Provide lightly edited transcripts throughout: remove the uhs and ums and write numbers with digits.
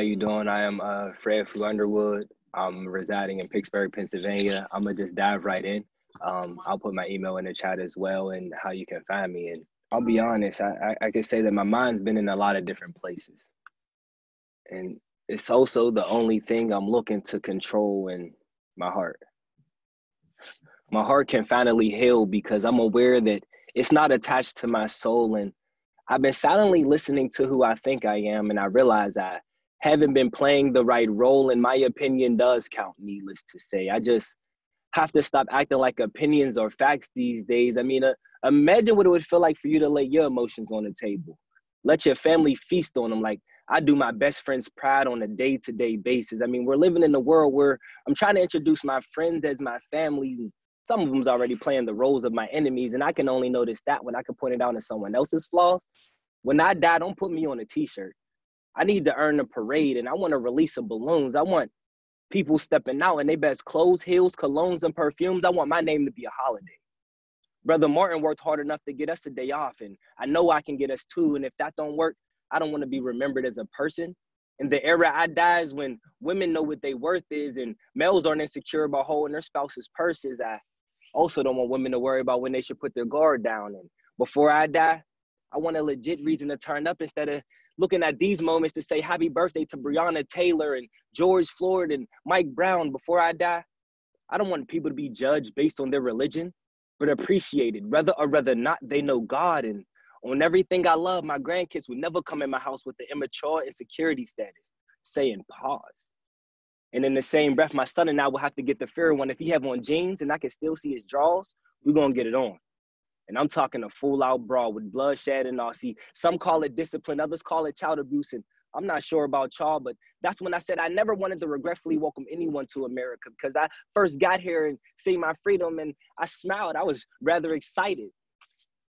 you doing? I am Fred Fu Underwood. I'm residing in Pittsburgh, Pennsylvania. I'm gonna just dive right in. I'll put my email in the chat as well and how you can find me. And I'll be honest, I can say that my mind's been in a lot of different places. And it's also the only thing I'm looking to control in my heart. My heart can finally heal because I'm aware that it's not attached to my soul. And I've been silently listening to who I think I am, and I realize I haven't been playing the right role, and my opinion does count, needless to say. I just have to stop acting like opinions are facts these days. I mean, imagine what it would feel like for you to lay your emotions on the table. Let your family feast on them like I do my best friend's pride on a day-to-day basis. I mean, we're living in a world where I'm trying to introduce my friends as my families, and some of them's already playing the roles of my enemies, and I can only notice that when I can point it out in someone else's flaws. When I die, don't put me on a t-shirt. I need to earn a parade, and I want to release some balloons. I want people stepping out in their best clothes, heels, colognes, and perfumes. I want my name to be a holiday. Brother Martin worked hard enough to get us a day off, and I know I can get us too, and if that don't work, I don't want to be remembered as a person. And the era I die is when women know what their worth is, and males aren't insecure about holding their spouse's purses. I also don't want women to worry about when they should put their guard down. And before I die, I want a legit reason to turn up instead of looking at these moments to say happy birthday to Breonna Taylor and George Floyd and Mike Brown. Before I die, I don't want people to be judged based on their religion, but appreciated. Whether or whether not they know God. And on everything I love, my grandkids would never come in my house with the immature insecurity status, saying pause. And in the same breath, my son and I will have to get the fair one. If he have on jeans and I can still see his drawers, we're going to get it on. And I'm talking a full-out brawl with bloodshed and all. See, some call it discipline, others call it child abuse. And I'm not sure about y'all, but that's when I said I never wanted to regretfully welcome anyone to America, because I first got here and see my freedom, and I smiled. I was rather excited.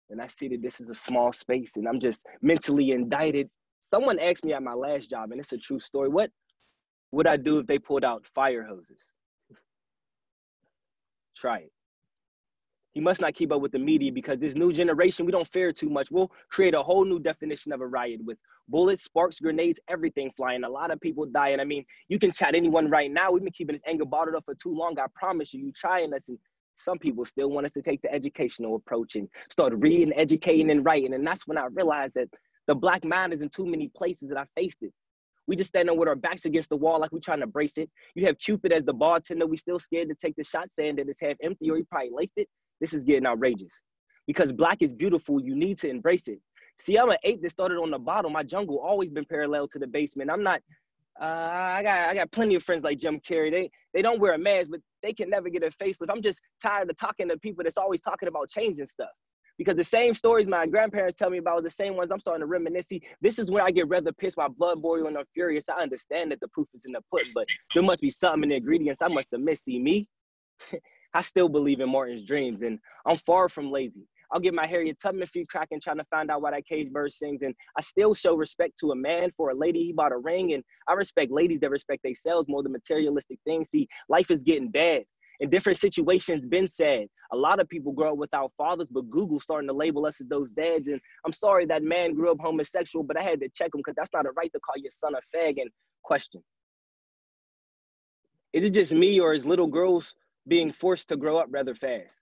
And I see that this is a small space, and I'm just mentally indicted. Someone asked me at my last job, and it's a true story, what would I do if they pulled out fire hoses? Try it. You must not keep up with the media, because this new generation, we don't fear too much. We'll create a whole new definition of a riot with bullets, sparks, grenades, everything flying. A lot of people dying. I mean, you can chat anyone right now. We've been keeping this anger bottled up for too long. I promise you, trying us. And some people still want us to take the educational approach and start reading, educating, and writing. And that's when I realized that the Black mind is in too many places, and I faced it. We just standing with our backs against the wall like we trying to brace it. You have Cupid as the bartender. We still scared to take the shot, saying that it's half empty or he probably laced it. This is getting outrageous. Because Black is beautiful. You need to embrace it. See, I'm an ape that started on the bottom. My jungle always been parallel to the basement. I'm not, I got plenty of friends like Jim Carrey. They don't wear a mask, but they can never get a facelift. I'm just tired of talking to people that's always talking about changing stuff. Because the same stories my grandparents tell me about, the same ones I'm starting to reminisce. See, this is when I get rather pissed, my blood boil, and I'm furious. I understand that the proof is in the pudding, but there must be something in the ingredients I must have missed. See, me, I still believe in Martin's dreams, and I'm far from lazy. I'll get my Harriet Tubman feet cracking trying to find out why that cage bird sings, and I still show respect to a man for a lady he bought a ring, and I respect ladies that respect themselves more than materialistic things. See, life is getting bad. In different situations, been said. A lot of people grow up without fathers, but Google's starting to label us as those dads. And I'm sorry that man grew up homosexual, but I had to check him, because that's not a right to call your son a fag. And question, is it just me, or is little girls being forced to grow up rather fast?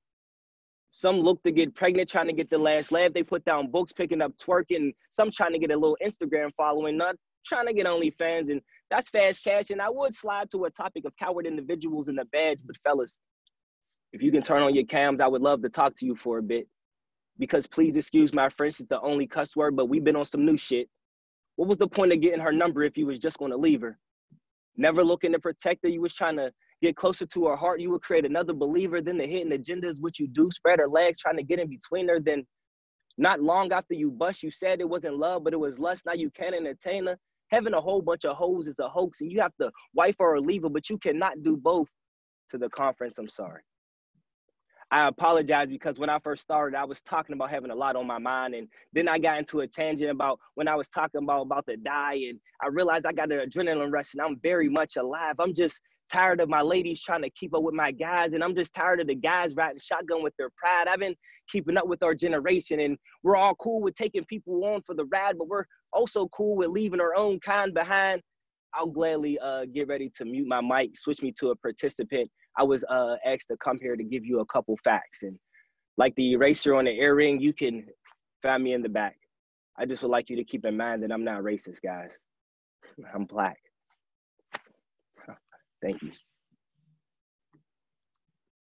Some look to get pregnant, trying to get the last laugh. They put down books, picking up twerking. Some trying to get a little Instagram following, not trying to get OnlyFans, and that's fast cash. And I would slide to a topic of coward individuals in the badge, but fellas, if you can turn on your cams, I would love to talk to you for a bit. Because please excuse my French, it's the only cuss word, but we've been on some new shit. What was the point of getting her number if you was just going to leave her? Never looking to protect her. You was trying to get closer to her heart. You would create another believer. Then the hidden agenda is what you do. Spread her legs, trying to get in between her. Then not long after you bust, you said it wasn't love, but it was lust. Now you can't entertain her. Having a whole bunch of hoes is a hoax, and you have to wife her or leave her, but you cannot do both. To the conference, I'm sorry. I apologize, because when I first started, I was talking about having a lot on my mind, and then I got into a tangent about when I was talking about to die, and I realized I got an adrenaline rush, and I'm very much alive. I'm just tired of my ladies trying to keep up with my guys, and I'm just tired of the guys riding shotgun with their pride. I've been keeping up with our generation, and we're all cool with taking people on for the ride, but we're also cool with leaving our own kind behind. I'll gladly get ready to mute my mic, switch me to a participant. I was asked to come here to give you a couple facts. And like the eraser on the earring, you can find me in the back. I just would like you to keep in mind that I'm not racist, guys. I'm Black. Thank you.